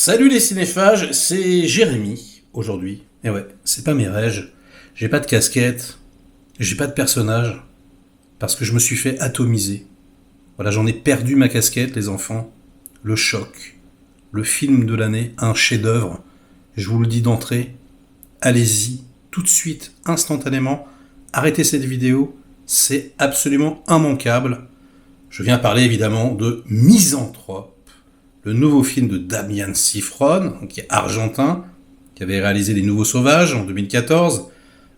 Salut les cinéphages, c'est Jérémy aujourd'hui. Et ouais, c'est pas mes rêves. J'ai pas de casquette, j'ai pas de personnage, parce que je me suis fait atomiser. Voilà, j'en ai perdu ma casquette, les enfants. Le choc. Le film de l'année, un chef-d'œuvre. Je vous le dis d'entrée, allez-y, tout de suite, instantanément. Arrêtez cette vidéo, c'est absolument immanquable. Je viens parler évidemment de Misanthrope, le nouveau film de Damian Szifron, qui est argentin, qui avait réalisé Les Nouveaux Sauvages en 2014,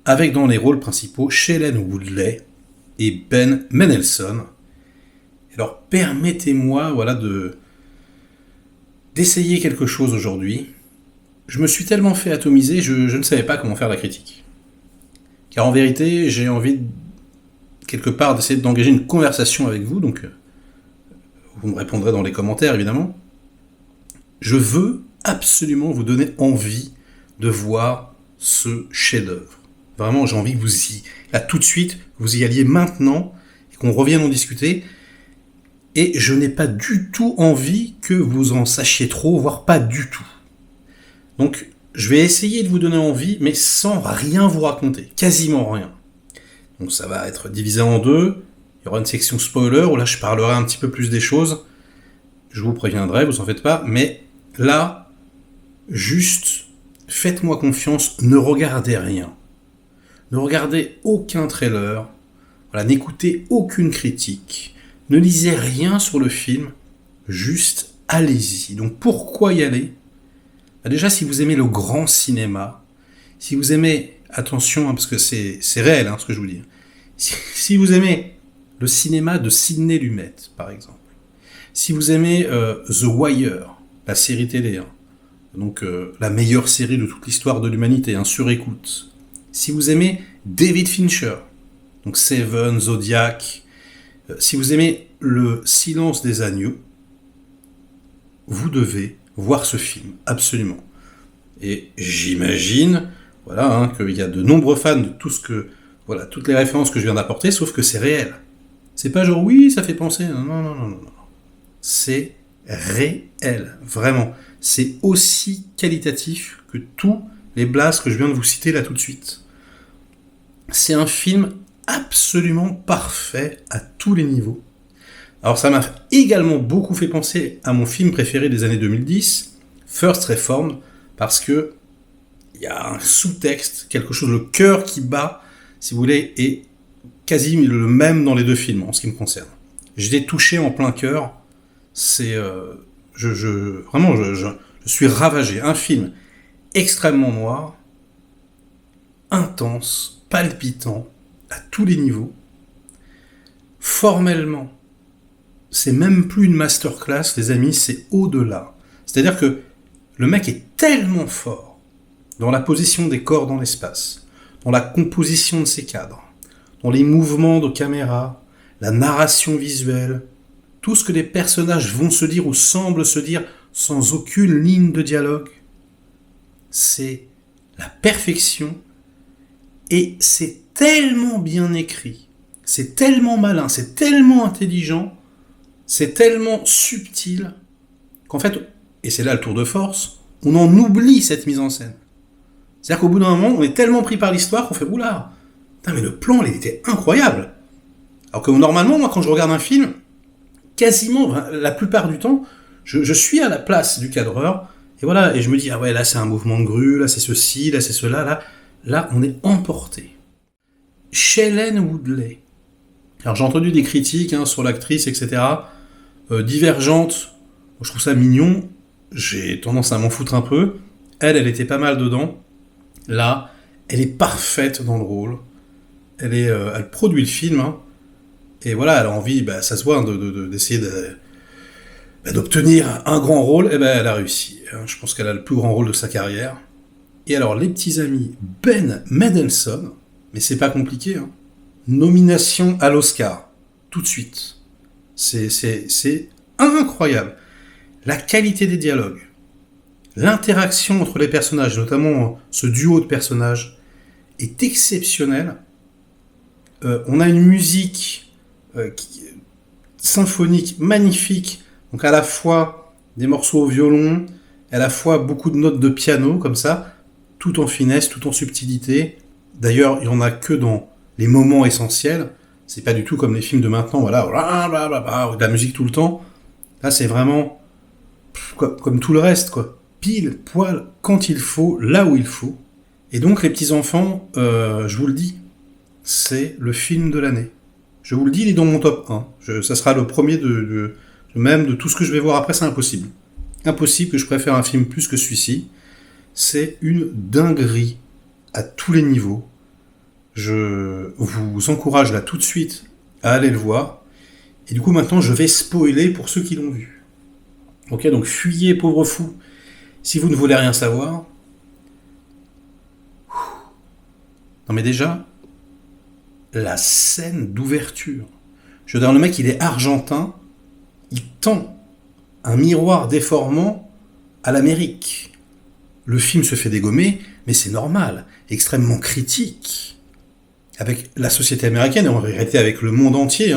avec dans les rôles principaux Shailene Woodley et Ben Mendelsohn. Alors permettez-moi d'essayer quelque chose aujourd'hui. Je me suis tellement fait atomiser, je ne savais pas comment faire la critique. Car en vérité, j'ai envie quelque part d'essayer d'engager une conversation avec vous, donc vous me répondrez dans les commentaires évidemment. Je veux absolument vous donner envie de voir ce chef-d'œuvre. Vraiment, j'ai envie que vous y, là tout de suite, vous y alliez maintenant, et qu'on revienne en discuter. Et je n'ai pas du tout envie que vous en sachiez trop, voire pas du tout. Donc, je vais essayer de vous donner envie, mais sans rien vous raconter, quasiment rien. Donc ça va être divisé en deux. Il y aura une section spoiler où là je parlerai un petit peu plus des choses. Je vous préviendrai, vous en faites pas. Mais là, juste faites-moi confiance, ne regardez rien. Ne regardez aucun trailer. Voilà, n'écoutez aucune critique. Ne lisez rien sur le film. Juste allez-y. Donc pourquoi y aller ? Déjà, si vous aimez le grand cinéma, si vous aimez, attention, parce que c'est réel ce que je vous dis, si vous aimez le cinéma de Sidney Lumet, par exemple, si vous aimez The Wire, la série télé, donc la meilleure série de toute l'histoire de l'humanité, sur écoute, si vous aimez David Fincher, donc Seven, Zodiac, si vous aimez Le Silence des agneaux, vous devez voir ce film, absolument. Et j'imagine, qu'il y a de nombreux fans de tout ce que, toutes les références que je viens d'apporter, sauf que c'est réel. C'est pas genre, oui, ça fait penser, non. C'est réel, vraiment. C'est aussi qualitatif que tous les blasts que je viens de vous citer là tout de suite. C'est un film absolument parfait à tous les niveaux. Alors ça m'a également beaucoup fait penser à mon film préféré des années 2010, First Reformed, parce que il y a un sous-texte, quelque chose, le cœur qui bat, si vous voulez, est quasi le même dans les deux films, en ce qui me concerne. J'étais touché en plein cœur, c'est... je suis ravagé. Un film extrêmement noir, intense, palpitant, à tous les niveaux. Formellement, c'est même plus une masterclass, les amis, c'est au-delà. C'est-à-dire que le mec est tellement fort dans la position des corps dans l'espace, dans la composition de ses cadres, dans les mouvements de caméra, la narration visuelle, tout ce que les personnages vont se dire ou semblent se dire sans aucune ligne de dialogue. C'est la perfection et c'est tellement bien écrit, c'est tellement malin, c'est tellement intelligent, c'est tellement subtil qu'en fait, et c'est là le tour de force, on en oublie cette mise en scène. C'est-à-dire qu'au bout d'un moment, on est tellement pris par l'histoire qu'on fait « Oula, putain, mais le plan, il était incroyable !» Alors que normalement, moi, quand je regarde un film, quasiment, la plupart du temps, je suis à la place du cadreur, et je me dis « Ah ouais, là, c'est un mouvement de grue, là, c'est ceci, là, c'est cela, là, on est emporté. » Shailene Woodley. Alors, j'ai entendu des critiques sur l'actrice, etc., divergentes. Je trouve ça mignon. J'ai tendance à m'en foutre un peu. Elle était pas mal dedans. Là, elle est parfaite dans le rôle. Elle produit le film. Et voilà, elle a envie, ça se voit, d'essayer d'obtenir un grand rôle. Et elle a réussi. Je pense qu'elle a le plus grand rôle de sa carrière. Et alors, les petits amis, Ben Mendelsohn, mais c'est pas compliqué, nomination à l'Oscar, tout de suite. C'est incroyable. La qualité des dialogues, l'interaction entre les personnages, notamment ce duo de personnages, est exceptionnelle. On a une musique symphonique magnifique, donc à la fois des morceaux au violon, à la fois beaucoup de notes de piano, comme ça, tout en finesse, tout en subtilité. D'ailleurs, il n'y en a que dans les moments essentiels. C'est pas du tout comme les films de maintenant, voilà, de la musique tout le temps. Là, c'est vraiment comme tout le reste, quoi. Pile, poil, quand il faut, là où il faut. Et donc, les petits-enfants, je vous le dis, c'est le film de l'année. Je vous le dis, il est dans mon top 1. Ça sera le premier même de tout ce que je vais voir après, c'est impossible. Impossible que je préfère un film plus que celui-ci. C'est une dinguerie à tous les niveaux. Je vous encourage là tout de suite à aller le voir. Et du coup, maintenant, je vais spoiler pour ceux qui l'ont vu. Ok, donc fuyez, pauvres fous, si vous ne voulez rien savoir. Non mais déjà, la scène d'ouverture. Je veux dire, le mec, il est argentin, il tend un miroir déformant à l'Amérique. Le film se fait dégommer, mais c'est normal, extrêmement critique. Avec la société américaine, et en vérité avec le monde entier.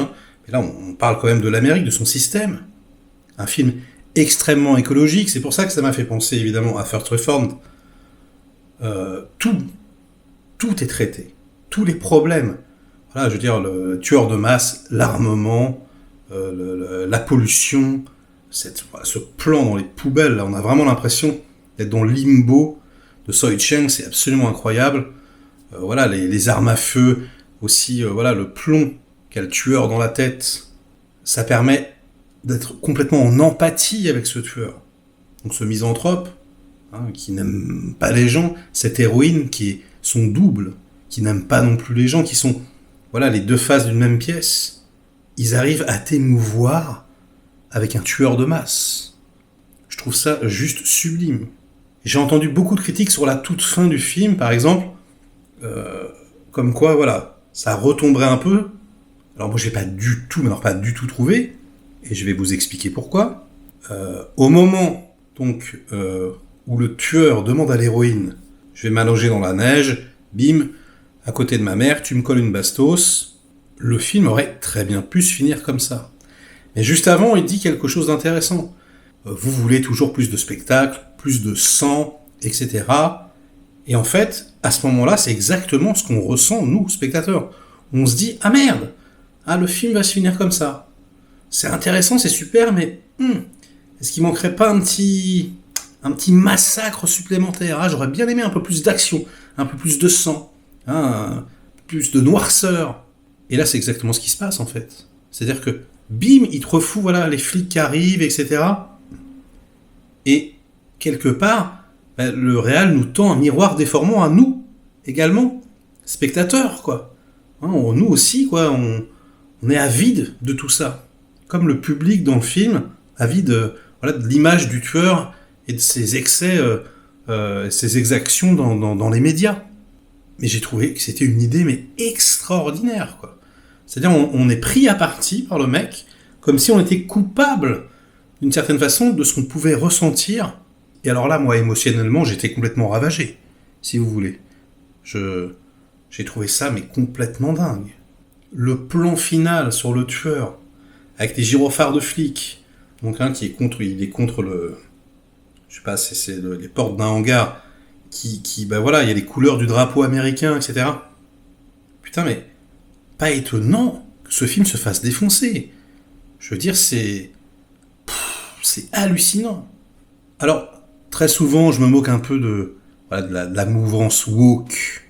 Mais là, on parle quand même de l'Amérique, de son système. Un film extrêmement écologique, c'est pour ça que ça m'a fait penser évidemment à First Reformed. Tout est traité. Tous les problèmes. Voilà, je veux dire, le tueur de masse, l'armement, la pollution, ce plan dans les poubelles, là, on a vraiment l'impression d'être dans le limbo de Soi Cheng, c'est absolument incroyable. Voilà, les armes à feu, aussi, voilà, le plomb qu'a le tueur dans la tête, ça permet d'être complètement en empathie avec ce tueur. Donc ce misanthrope, qui n'aime pas les gens, cette héroïne qui est son double, qui n'aime pas non plus les gens, qui sont, voilà, les deux faces d'une même pièce, ils arrivent à t'émouvoir avec un tueur de masse. Je trouve ça juste sublime. J'ai entendu beaucoup de critiques sur la toute fin du film, par exemple, comme quoi, voilà, ça retomberait un peu. Alors moi, j'ai pas du tout trouvé, et je vais vous expliquer pourquoi. Au moment, donc, où le tueur demande à l'héroïne, je vais m'allonger dans la neige, bim, à côté de ma mère, tu me colles une bastos, le film aurait très bien pu se finir comme ça. Mais juste avant, il dit quelque chose d'intéressant. Vous voulez toujours plus de spectacle, plus de sang, etc. Et en fait, à ce moment-là, c'est exactement ce qu'on ressent, nous, spectateurs. On se dit, ah merde, le film va se finir comme ça. C'est intéressant, c'est super, mais est-ce qu'il manquerait pas un petit massacre supplémentaire? J'aurais bien aimé un peu plus d'action, un peu plus de sang, plus de noirceur. Et là, c'est exactement ce qui se passe, en fait. C'est-à-dire que, bim, il te refout, voilà, les flics qui arrivent, etc. Et, quelque part, le réal nous tend un miroir déformant à nous, également, spectateurs, quoi. Nous aussi, quoi, on est avide de tout ça. Comme le public dans le film, avide de l'image du tueur et de ses excès, ses exactions dans les médias. Mais j'ai trouvé que c'était une idée mais extraordinaire, quoi. C'est-à-dire on est pris à partie par le mec, comme si on était coupable, d'une certaine façon, de ce qu'on pouvait ressentir. Et alors là, moi, émotionnellement, j'étais complètement ravagé, si vous voulez. J'ai trouvé ça, mais complètement dingue. Le plan final sur le tueur, avec des gyrophares de flics, donc il est contre le... Je sais pas, c'est les portes d'un hangar, voilà, il y a les couleurs du drapeau américain, etc. Putain, mais pas étonnant que ce film se fasse défoncer. Je veux dire, c'est hallucinant. Alors, très souvent, je me moque un peu de la mouvance woke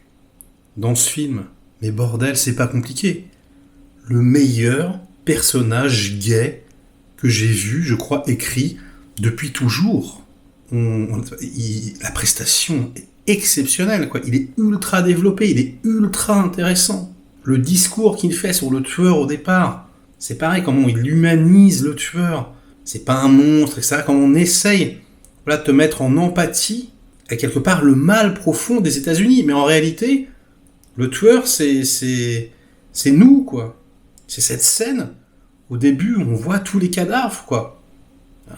dans ce film. Mais bordel, c'est pas compliqué. Le meilleur personnage gay que j'ai vu, je crois, écrit depuis toujours. La prestation est exceptionnelle, quoi. Il est ultra développé, il est ultra intéressant. Le discours qu'il fait sur le tueur au départ, c'est pareil, comment il humanise le tueur. C'est pas un monstre, etc. Quand on essaye de te mettre en empathie avec quelque part le mal profond des États-Unis. Mais en réalité, le tueur, c'est nous, quoi. C'est cette scène, au début, où on voit tous les cadavres, quoi.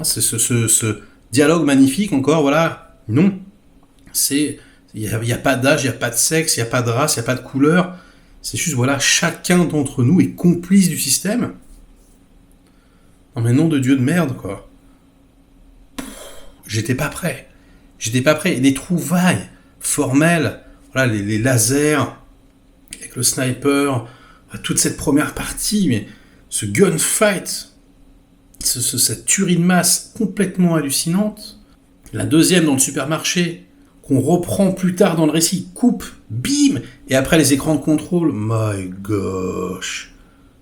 C'est ce dialogue magnifique, encore, voilà. Non. Il n'y a pas d'âge, il n'y a pas de sexe, il n'y a pas de race, il n'y a pas de couleur. C'est juste, voilà, chacun d'entre nous est complice du système. Non mais nom de Dieu de merde, quoi. j'étais pas prêt. J'étais pas prêt. Et les trouvailles formelles, voilà, les lasers, avec le sniper, toute cette première partie, mais ce gunfight, cette tuerie de masse complètement hallucinante. La deuxième dans le supermarché, qu'on reprend plus tard dans le récit, coupe, bim, et après les écrans de contrôle, my gosh.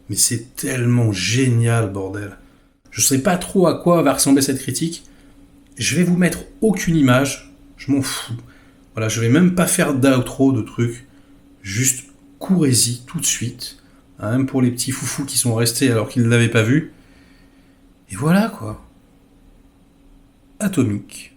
Mais c'est tellement génial, bordel. Je sais pas trop à quoi va ressembler cette critique. Je vais vous mettre aucune image, je m'en fous. Voilà, je vais même pas faire d'outro de trucs. Juste courez-y tout de suite. Même pour les petits foufous qui sont restés alors qu'ils ne l'avaient pas vu. Et voilà quoi. Atomique.